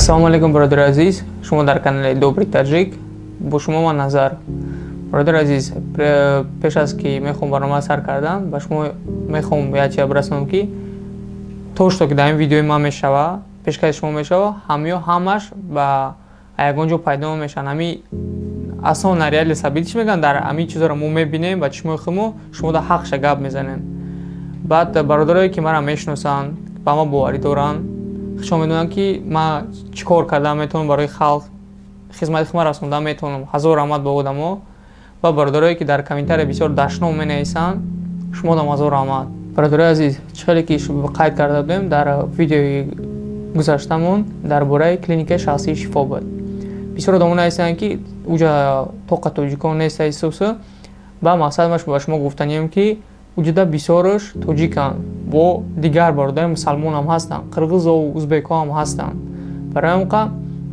Ассалому алейкум, брадар азиз. Шумо дар канали Добрый Таджик. Бо шумо ман Назар. Брадар азиз, пеш аз ки мехоҳам барнома сар кардан, ба шумо мехоҳам як чиз расонам ки то, што ки дар ин видеои ман мешава, пешкаши шумо мешава, ҳамаш ба ягон ҷо пайдо мешаванд. Ҳами асон реали сабити чӣ мегӯянд, дар ҳамин чизоро мо мебинем ба чишмои худ шумо дар ҳақша гап мезанем. Баъд бародарое ки маро мешиносанд, ба ман боварӣ доранд, шумо медонанд ки ман чӣ кор кардан метавонам барои халқ хизмати худро расондан метавонам. ҳазор раҳмат ба одамо ва бародарое ки дар комментария бисёр дашном менависанд, шумодам ҳазор раҳмат. бародарои азиз, чӣ хеле ки қайд карда будем дар видеои гузаштамон дар бораи клиникаи шахсии Шифобод. бисёр одамон нависанд ки уҷа тоқа тоҷикон нест ҳисоса, ба мақсадаш ба шумо гуфтанем ки уҷуда бисёраш тоҷиканд, бо дигар бародари мусалмон ҳам ҳастанд, қирғизу узбекҳо ҳам ҳастанд. барои ҳамқа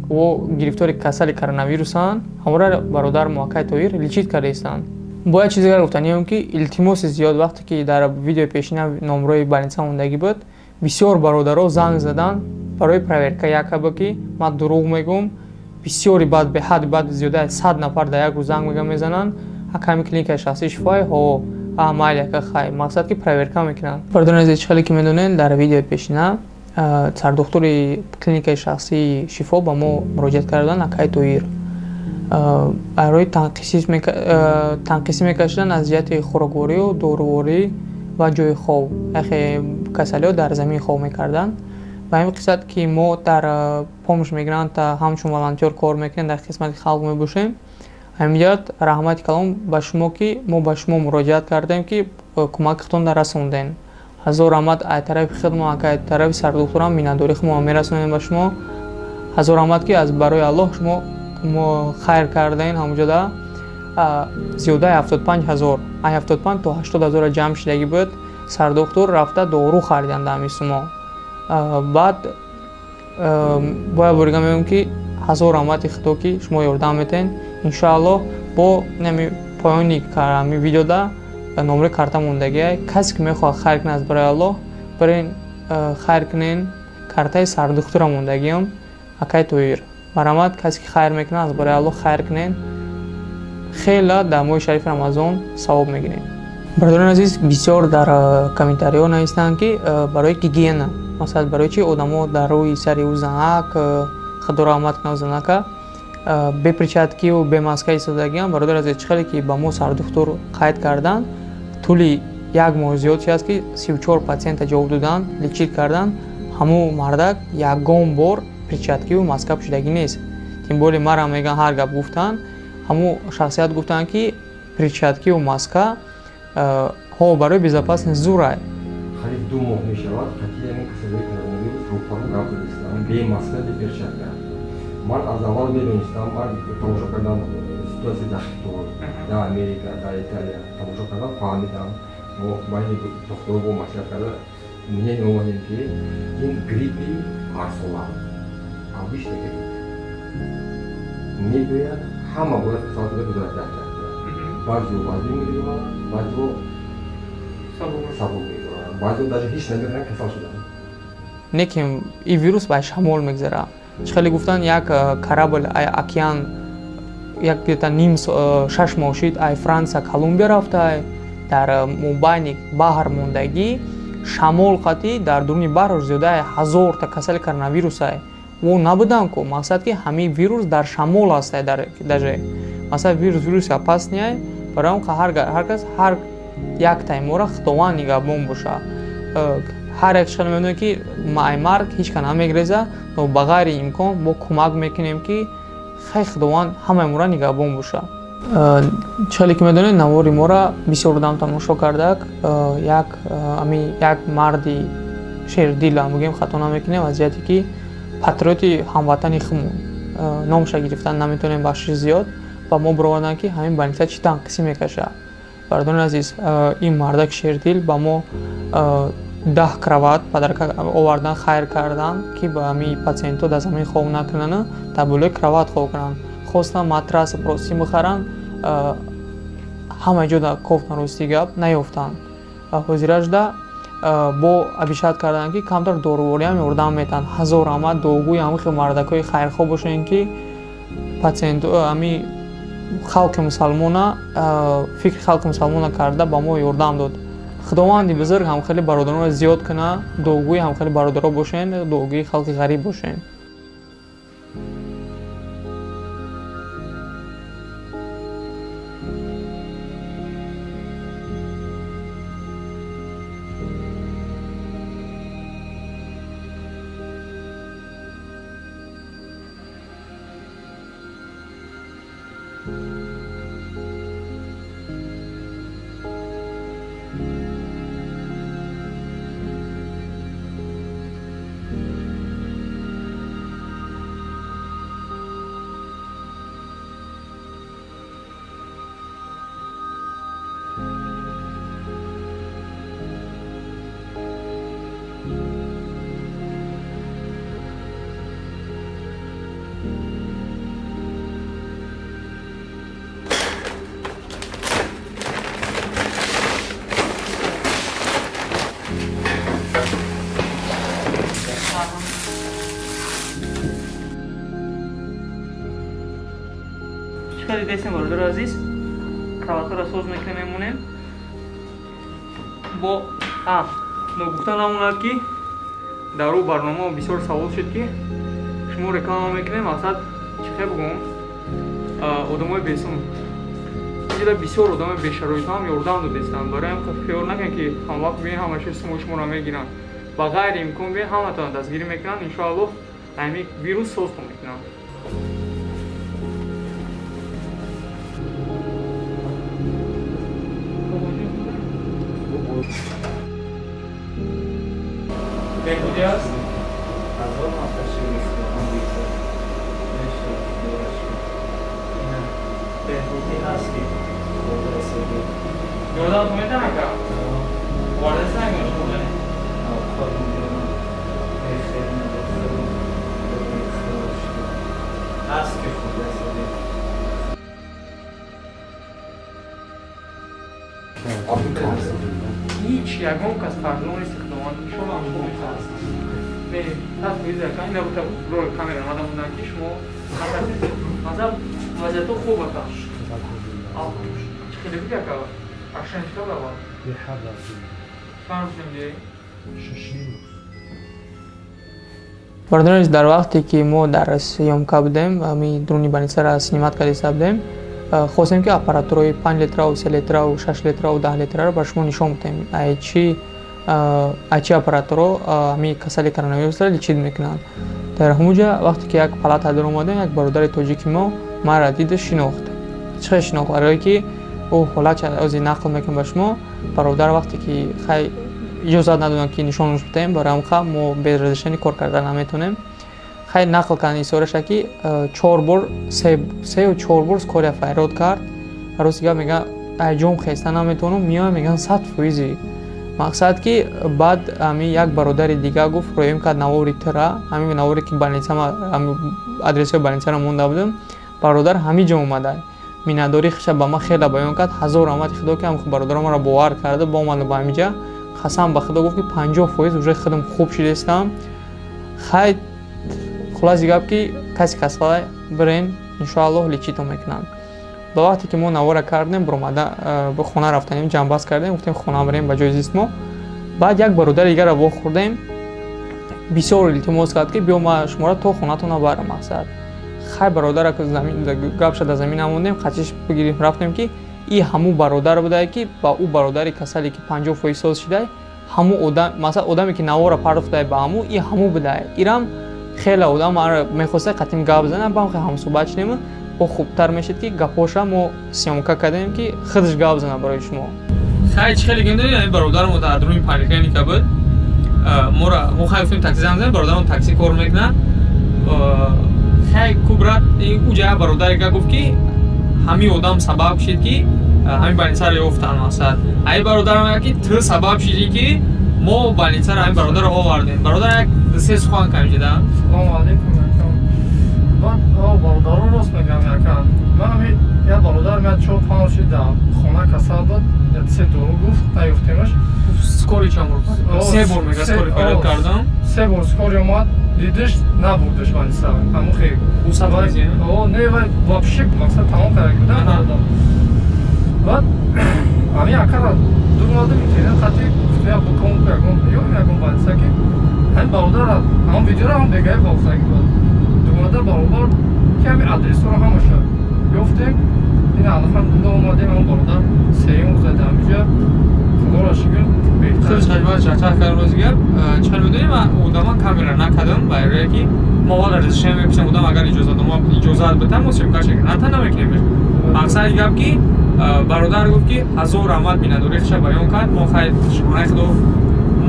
во гирифтори касали коронавирусанд, ҳамора бародар муаккай тоир личит кардаистанд. бо як чизи дигар гуфтанем ки илтимоси зиёд вақте ки дар видеои пешина номрои балинса мондагӣ буд, бисёр бародаро занг задан барои проверка якаба ки ман дурӯғ мегӯм. бисёри баъд беҳад баъд зиёда 100 нафар дар як рӯз занг мезананд, ҳаками клиникаи шахсии Шифои ҳо майли яка хай мақсад ки проверка мекунанд. бародарони азиз, чӣ хеле ки медонед, дар видеои пешина сардухтури клиникаи шахсии Шифо ба мо муроҷиат кардан, акай тоир барои танқисӣ мекашидан аз ҷиҳати хӯрокворию, доруворӣ ва ҷои хов. яхе касалиҳо дар замин хов мекарданд. ба ҳамин қисат ки мо дар помощ мигрант ҳамчун волонтёр кор мекунем, дар хизмати халқ мебошем. ҳамият раҳмати калом ба шумо ки мо ба шумо муроҷиат кардем ки кӯмакатон расондем. ҳазор раҳмат аз тарафи хидмат, аз тарафи сардухтурам миннатдории худро мерасонем ба шумо. ҳазор раҳмат ки аз барои Аллоҳ шумо хайр кардаин. ҳамуҷода зиёдаи 75,000 75 то 80,000 ҷамъ шидагӣ буд. сардухтур рафта дору харидан дар мисумо. баъд бояд борига мегӯям ки ҳазор раҳмати худо ки шумо ёрдам метаҳед. иншоаллоҳ бо нами поёни ҳамин видеода номри карта мондагӣ, касе ки мехоҳад хайр кунад аз барои Аллоҳ, барин хайр кунен. картаи сардухтура мондагиам, акай тоир. марҳамат, касе ки хайр мекунад аз барои Аллоҳ хайр кунен. хела дар моҳи шарифи Рамазон савоб мегирем. бародарони азиз, бисёр дар комментариҳо нависанд ки барои гигиена, масалан барои чи одамо дар рӯи сари ӯзанак худо раҳмат кунад ӯзанака бе перчаткию бе маска истодагиам. бародари азиз, чӣ хеле ки ба мо сардухтур қайд кардан, тӯли як моҳ зиёд чи аст ки 34 патсиента ҷавоб додан, личит кардан. ҳамун мардак ягон бор перчаткию маска пӯшидагӣ нест. тим боле мара мегӯянд ҳар гап гуфтанд, ҳамун шахсият гуфтанд ки перчаткию маска ҳо барои безопасности зурай. Хариф 2 моҳ мешавад, қатъиян касалии коронавирус рӯпаро набудистам, бемаска, беперчатка. ман аз аввал медонистам, ман тамошо кардам ситуатсияи дар Хитой, дар Америка, дар Италия тамошо кардам, фаҳмидам. мо байни духтуро бо маслиҳат карда мнение омадем ки ин гриппи ҳарсола, август грипп мегӯяд ҳама бояд салатида гузарад карда. баъзеҳо вазин мегиранд, баъзеҳо сабук мегиранд, баъзеҳо даже ҳеҷ намедонанд касал шуданд. не ки ин вирус ба шамол мегзарад. чӣ хеле гуфтанд, як корабль океан як где-то 6 моҳ шид, ай Франсия Колумбия рафта, дар мобайни баҳр мондагӣ, шамол қатъи дар дуруни баҳр зиёдаи 1000 та касали коронавирус ай во набудан ку мақсад ки ҳамин вирус дар шамол аст даже масалан вируси опасни ай. барои ҳар кас ҳар як таймора худованд нигаҳбон боша. ҳар як шахс медонад ки ай марг ҳеҷ кан намегреза, но ба ғайри имкон мо кӯмак мекунем ки хай худованд ҳамаи мора нигаҳбон боша. чӣ хеле ки медонед, навори мора бисёр одам тамошо кардак. як марди шердила мегӯем, хато намекунем, аз ҷиҳате ки патриоти ҳамватани худмон номша гирифтан наметавонем бахшиш зиёд. ба мо бираварданд ки ҳамин балниса чӣ танқисӣ мекашад. бародарони азиз, ин мардак шердил ба мо 10 кроват падарка овардан, хайр кардан ки ба ҳамин патсиентҳо дар замин хов накунанд, дар болои кроват хов кунанд. хостан матраси прости бихаранд, ҳама ҷо дар коф нарости гап наёфтанд. ҳозирашда бо абишат кардан ки камтар дорувориам ёрдам метан 1000 рамад догӯи ҳамихи мардакои хайрхо бошен ки патсиент ами халқи мусалмона фикри халқи мусалмона карда ба мо ёрдам дод. Худованди бузург ҳам хеле бародаронро зиёд кана, догӯи ҳам хеле бародаро бошен, догӯи халқи ғариб бошен. Чикади дестем бародар азиз, краватора соз мекунем. Бо ногуфта намонад ки дар рӯ барнома бисёр савол шуд ки шумо реклама мекунем, мақсад чихе бугум одамои бесум. Инҷода бисёр одамои бешароитҳо ҳам ёрдам додистанд. Бароям хиёл накунед ки ҳамвақт биёед ҳамаша шуморо мегиранд. Ба ғайри имкон биёед ҳаматон дастгирӣ мекунанд. Иншоаллоҳ ҳами вирус созтон мекунанд. بهبودی هست؟ غذا مفرشی نیست بهبودی هست که خود رسیدی یادم تو میتونم که وارد سنگاش بودنه خودم بیرون بخیر ندارم هست که خود رسیدی هیچ یکم کس پردون استخدامان شما هم شما هست به تصویر زکن نبوده روی کامera آدم بودن که شما مثلا وضعیت خوب بکن چخیلی بگه که اکشنش که بگه یه حد هستی چند روز نمیده؟ ششنیم برادران در وقتی که ما در سیامکا بودیم همی درونی بانیسه را سینمات کردیسه بودیم خواستیم که اپاراتورای 5 لیتر و 3 لیتر و 6 لیتر و 10 لیتر را برشما نشان بدیم چی اپاراتورا همی کسل کرونا را لیچید میکنند. در همونجا وقتی که یک پالات در اومده یک برادر تاجیکی ما را دید شناخت. چه شناخت؟ برای که او حالت از نقل میکنه به شما برادر وقتی که خیلی اجازه ندادن که نشانش بدیم برای هم ما به رزشنی کار کردن نمیتونیم. خیلی نقل کردن ایسارش که 4 بار 3 و 4 بار کار فیراد کرد. روز دیگه میگن ایجام خسته نمیتونم میام میگن 100%. مقصد که بعد همی یک برادر دیگه گفت رویم کرد نواری ترا همین نواری که بالینسه ما ادرس بالینسه را مونده بودم برادر همی جا اومده مینداری خش با ما خیلی بیان کرد 1000 رحمت خدا که هم برادر ما را باور کرده با من با همینجا قسم به خدا گفت که 50% уже خودم خوب شده استم خیلی خلاص گفت که کسی کسای برین ان شاء الله لیچیتون میکنن. با وقتی که ما نوار کردیم برآمده به خونه رفتیم جنباز کردیم گفتیم خونه بریم به جای زیست ما بعد یک برادر دیگر را خوردیم بسیار التماس کرد که بیا ما شما را تو خونه‌تون برام مقصد خیلی برادر که زمین گپ شد زمین نموندیم خچش بگیریم رفتیم که این همو برادر بوده که با او برادری کسایی که 50% ساز شده همو آدم مثلا آدمی که نوار پرداخته به همو این همو بوده ایرام خیلی آدم ما میخواسته قطیم گپ بزنن با هم صحبت کنیم و خوبتر میشد که گپاشا ما سیامکا کردیم که خودش گپ بزنه برای شما. خیلی گنده این برادر ما در درون پالیکلینیک بود. ما خیلی تاکسی زدیم برادرم تاکسی کار میکنه. خیلی کبرات این اونجا برادری که گفت که همین آدم سبب شد که همین بالینسه را یافتن مثلا. ای برادرم که تو سبب شدی که ما بالینسه را همین برادر را آوردیم. برادر یک سه سخن کم شده. سلام علیکم. من برادران راست میگم یکم من همین یه برادر من 4-5 شدم خونه کسل بود یه سه دورو گفت نیفتیمش کاری چند بار؟ 3 بار میگه کاری فعال کردم 3 بار کاری اومد دیدش نبردش من سر همون خیلی او سفریزی نه و вообще مقصد تمام کرده بودن بعد همین اکر دوماده میتونه خاطی یا بکن یا میگم باید که هم برادر هم ویدیو رو هم بگه بافتگی بود دوماده برابر که همین آدرس رو هم شد گفتیم این الحمدلله اومدیم هم برادر سیم زدم اینجا خدا را شکر خیلی خدمت شرطه کردم روزگر چند میدونیم اودما کامرا نکردم برای که مواد ارزشی میپسیم بودم اگر اجازه بدم موسیم کار شکل نه تنها میکنیم مقصد گفت که برادر گفت که 1000 آمد بیندوری خش بیان کرد ما خیلی شما خودو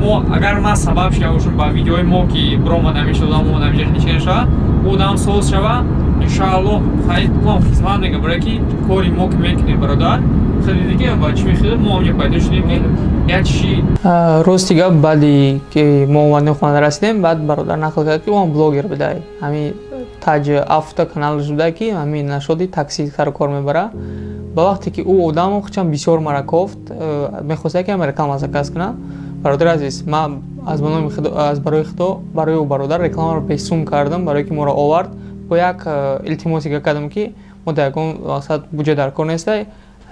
ما اگر ما سبب شویم با ویدیوی ما که برآمده میشد ما نمیشه نشین شد بودم سوز شود ان شاء الله خیلی ما خدمت میگم برای که کاری ما که میکنیم برادر خیلی دیگه با چی میخواد ما هم پیدا شدیم که یک چی روز دیگه بعدی که ما اومدیم خانه رسیدیم بعد برادر نقل کرد که اون بلاگر بده همین تاج افتا کانالش بوده که همین نشدی تاکسی کار میبره با وقتی که او آدم خودم بسیار مرا گفت میخواست که رکلام از کس کنه برادر عزیز ما از بنام از برای خدا برای او برادر رکلام رو پیسوم کردم برای که ما را آورد با یک التماسی کردم که ما دقیقاً مقصد بودجه در کار نیست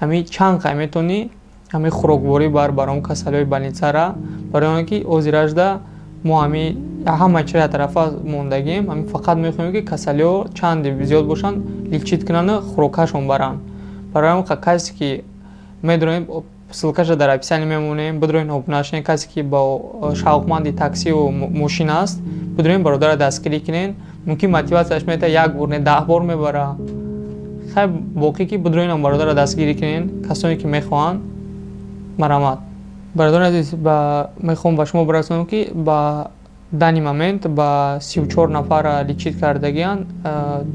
همین چند قیمتونی همین خوراکواری برام کسالای بلنیسا را برای آنکه اوزیرش ده ما همین همه چیز طرف موندگیم همین فقط میخوایم که کسالیا چند زیاد باشن لیچیت کنن خوراکشون برن برای اون کسی که میدونیم سلکش در اپیسانی میمونیم بدون اوپناشن کسی که با شوقمندی تاکسی و ماشین است بدون برادر دستگیری کنین ممکن موتیواسیش میته یک بار نه 10 بار میبره خیلی باقی که بدون برادر دستگیری کنین کسانی که میخوان مرامت برادر عزیز با میخوام با شما برسونم که با دانی مومنت با 34 نفر لیچیت کردگیان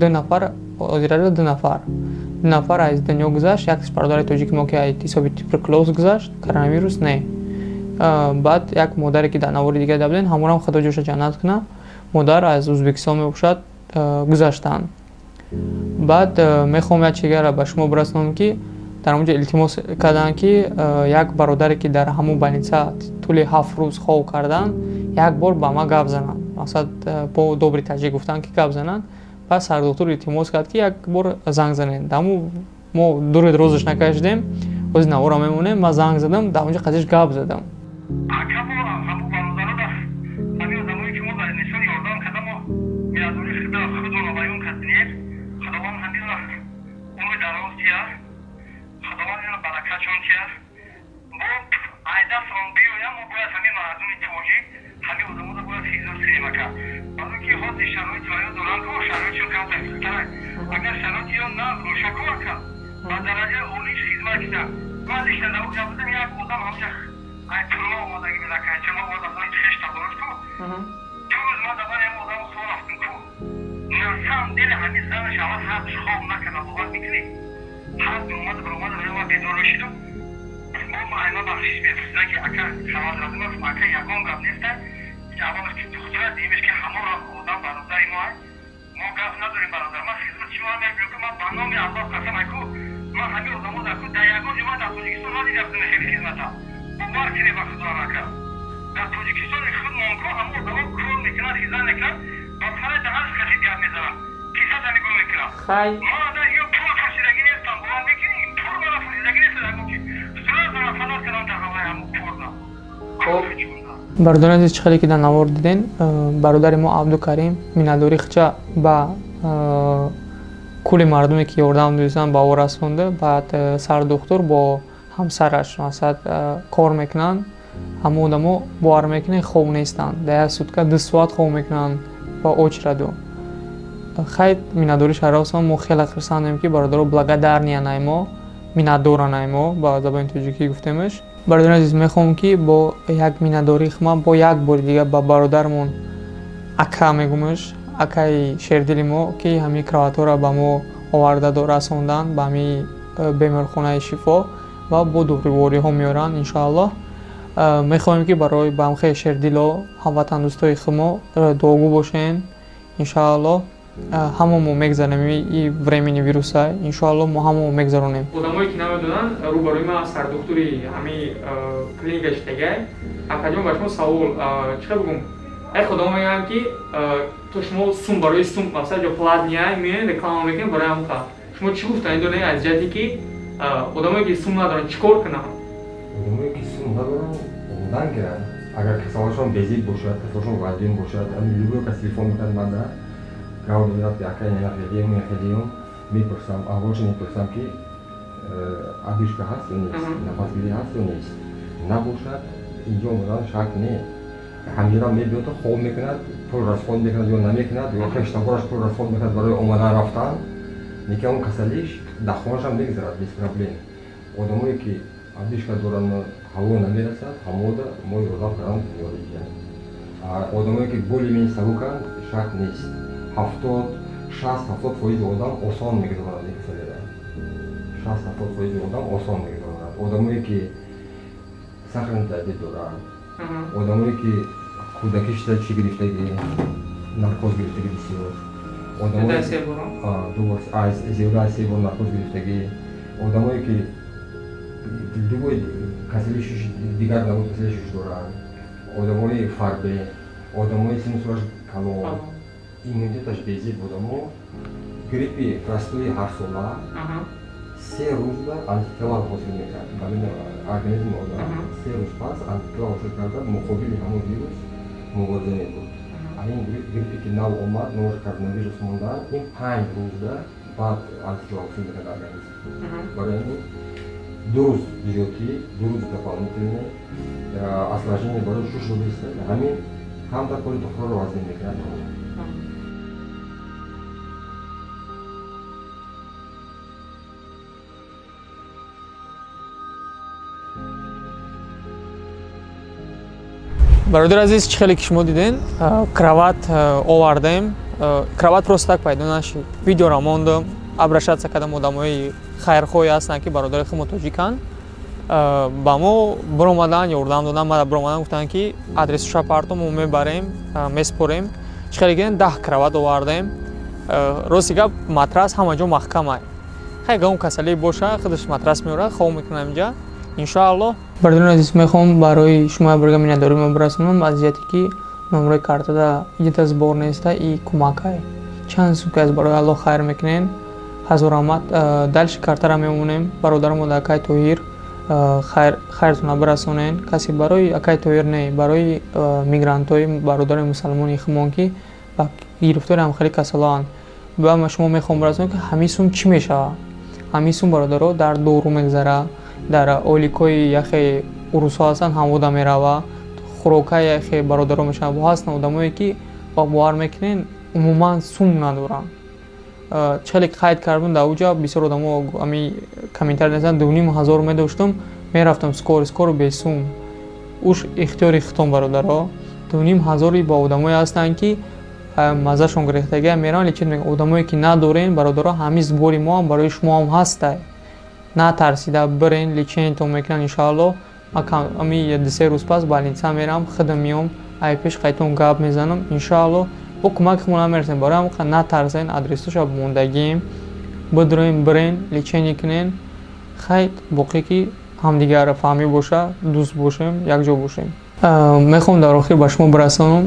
2 نفر ازیرا 2 نفر از دنیا گذشت یک برادر تاجیک ما که اعتصابی توبرکلوز گذشت کرونا ویروس نه بعد یک مادری که در نوار دیگه دبلن همون هم خدا جوش جنت کنه مادر از ازبکستان میباشد گذشتن بعد میخوام یک چیزی را به شما برسونم که در اونجا التماس کردن که یک برادری که در همون بلنیسا طول 7 روز خواب کردن یک بار با ما گپ زنن مثلا با دوبری تاجیک گفتن که گپ زنن پس سر دکتر التماس کرد که یک بار زنگ زنین دمو ما دور روزش نکشیدیم از نوارا میمونه ما زنگ زدم در اونجا قضیهش گپ زدم برادر عزیز چه خیلی که در نوار دیدین برادر ما عبدالکریم میندوری خچه با کل مردمی که یاردم دوستان با او رسونده بعد سر دکتر با همسرش مثلا کار میکنن همه آدما بار میکنن خوب نیستن در سوتکا 2 ساعت خوب میکنن با اوچ ردو خیلی میندوری شراسان ما خیلی خرساندیم که برادر благодарния наймо میندورا наймо با زبان تاجیکی گفتیمش برادر عزیز میخوام که با یک میندوری خما با یک بار دیگه با برادرمون اکا میگومش اکای شیردلی ما که همین کراواتورا با ما آورده دو رسوندن با همین بیمارخانه شفا و با دوریواری ها میارن انشاءالله میخوایم که برای با همخی شیردل و هموطن دوستای خما دعاگو باشین انشاءالله ҳамамо мегзарем и времени вируса иншоалло мо ҳамамо мегзаронем. Одамое ки намедонан рӯбарои ман сардухтури ҳамин клиника иштагай акаҷон ба шумо савол чиқа бигум одам мегӯям ки то шумо сум барои сум масалан ҷо платния меоен реклама мекунед барои ҳамон кар шумо чӣ гуфтаед донед аз ҷиҳати ки одамое ки сум надоранд чӣ кор кунанд? Одамое ки сум надоранд одан гиранд агар касалашон безик бошад касалашон валидин бошад любой кас телефон мекунад манда гавдият якай нехелиём мепурсам аҳволашо мепурсам ки одышка ҳаст ё нест нафасгирӣ ҳаст ё нест набошад инҷо омадан шак не ҳамҷора мебиёд хоб мекунад пул расход мекунад ё намекунад ё хештагораш пул расход мекунад барои омадан рафтан неки он касалиш дар хонашам мегзарад без проблем. Одамое ки одышка доранд ҳаво намерасад ҳамода мо ёрдам кардам зиёда ҷан одамое ки более-менее сабуканд шак нест 60-70% одам осон мегузаранд ин касалиро 60-70% одам осон мегузаранд одамое ки сахарни диабет доранд одамое ки кӯдакишда чӣ гирифтаги наркоз гирифтаги бисёр зиёда аз 3 бор наркоз гирифтаги одамое ки дугои касалишиш дигар навъи касалишиш доранд одамои фарбе одамои синусураш калон иммунитеташ безик одамо гриппи простуи ҳарсола 3 рӯзда антитела ҳосил мекард организми одам 3 рӯз пас антитела ҳосил карда муқобили ҳамон вирус мубориза мекурд ин гриппе ки нав омад номаш коронавирус мондан ин 5 рӯзда баъд антитела ҳосил мекард организм барои ин 2 рӯз зиёдтӣ 2 рӯз дополнительно осложнение барои шушу риста ҳамин ҳамда кори тухроро вазнин мекунад. бародир азиз чӣ хеле ки шумо диден кроват овардем кроват просто так пайдо нашид видеоро мондам обращаться кардам одамои хайрхоҳе ҳастанд ки бародари хумо тоҷиканд ба мо биромадан ёрдам додан ма биромадан гуфтанд ки адреси шапарту мо мебарем меспорем чӣ хеле гирем 10 кроват овардем рости гап матрас ҳама ҷо маҳкамай хай гам касалӣ боша худаш матрас меорад хоб мекунам инҷа иншоалло. Бародари азиз мехоҳам барои шумо бурга миннатдоримро бирасонам аз ҷиҳате ки номрои картада иҷота збор неста и кӯмакай чанд сутка аз барои алло хайр мекунен ҳазор раҳмат далши картара мемонем бародармо дар акай тоҳир хайртона бирасонен касе барои акай тоҳир не барои мигрантҳои бародари мусалмони хумон ки ба гирифтори ҳамхеле касалоанд ба шумо мехоҳам бирасонем ки ҳамин сум чӣ мешавад ҳамин сум бародаро дар дору мегзара дар оликои яхе урусҳо ҳастанд ҳамода мерава хӯрокаи яхе бародаро мешаванд ҳастанд одамое ки ба бовар мекунен умуман сум надоранд чӣ хеле қайд кардам дар уҷа бисёр одамо ами комментарий дезанд 2500 медоштам мерафтам скоро бесум уш ихтиёри хитон бародаро 2500 ба одамое ҳастанд ки мазашон гирифтагия мераванд лечин одамое ки надорен бародаро ҳамин збори мо ҳам барои шумо ҳам ҳастай натарсида бирен лечениятон мекунанд иншоалло ами 2-3 рӯз пас больница мерам худам меом ай пеш қайтон гап мезанам иншоалло бо кӯмаки хумо намерасем барои ҳамон натарсен адресоша мондагием бидроем бирен лечение кунен хайт боқӣ ки ҳамдигарро фаҳмӣ боша дӯст бошем якҷо бошем. Мехоҳам дар охир ба шумо бирасонам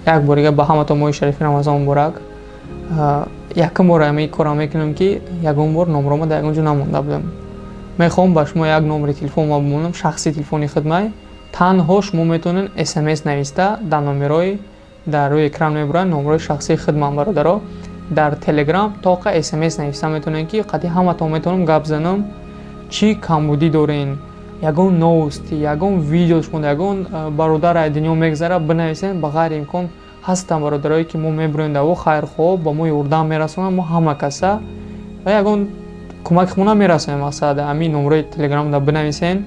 як борига ба ҳаматон моҳи шарифи рамазон муборак. Якум бор ами корам мекунам ки ягон бор номрома дар ягон ҷо намонда будам. Мехоҳам ба шумо як номери телефонма бимонам шахсии телефони хидмат танҳо шумо метавонед смс нависта дар номерои дар рӯи экран мебурад номерои шахсии хидмат бародаро дар телеграм тоқа смс нависта метавонед ки қати ҳаматон метавонам гап занам чӣ камбудӣ дорен ягон новости ягон видео шумо ягон бародар аз дунё мегзара бинависед ба ғайри имкон ҳастанд бародарое ки мо мебуроем дар во хайрхоҳ ба мо ёрдам мерасонанд мо ҳама каса ва ягон кӯмаки хумо намерасонем мақсад ҳамин номерои телеграм да бинависен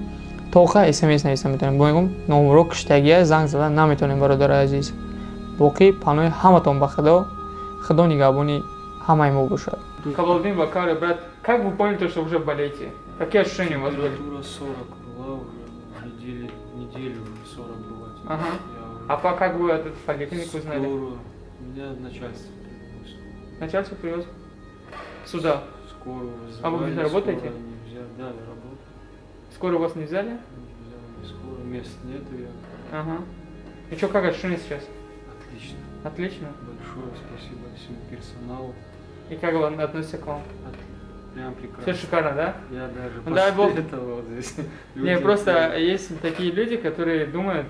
тоқа смс нависта метавонем бо ягон номеро киштагия занг зада наметавонем бародари азиз боқӣ паноҳи ҳаматон ба худо нигаҳбони ҳамаи мо бошад. Кабалдин ва кар брат как вы поняли то что уже болеете какие ощущения у вас были? Температура 40 была уже неделю уже 40 была. Ага. А как вы этот поликлинику узнали? Меня начальство. Начальство привез. Сюда. Скорую А вы вызывали, где работаете? скорую не взяли. Да, я работаю. Скоро вас не взяли? Не взяли, не скоро. Мест нету, я. Ага. И что, как ощущение сейчас? Отлично. Отлично. Большое спасибо всему персоналу. И как он относится к вам? Прям прекрасно. Все шикарно, да? Я даже Ну, дай бог. после этого вот здесь. Не, люди просто стоят. есть такие люди, которые думают,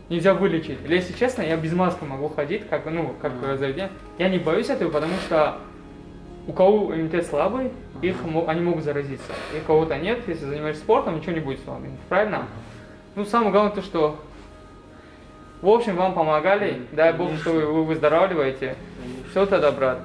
нельзя вылечить. Или, если честно, я без маски могу ходить, как заведение. Я не боюсь этого, потому что у кого иммунитет слабый, они могут заразиться. И кого-то нет, если занимаешься спортом, ничего не будет с вами. Правильно? Ну, самое главное то, что в общем вам помогали. Дай бог, что вы выздоравливаете. Все тогда, брат.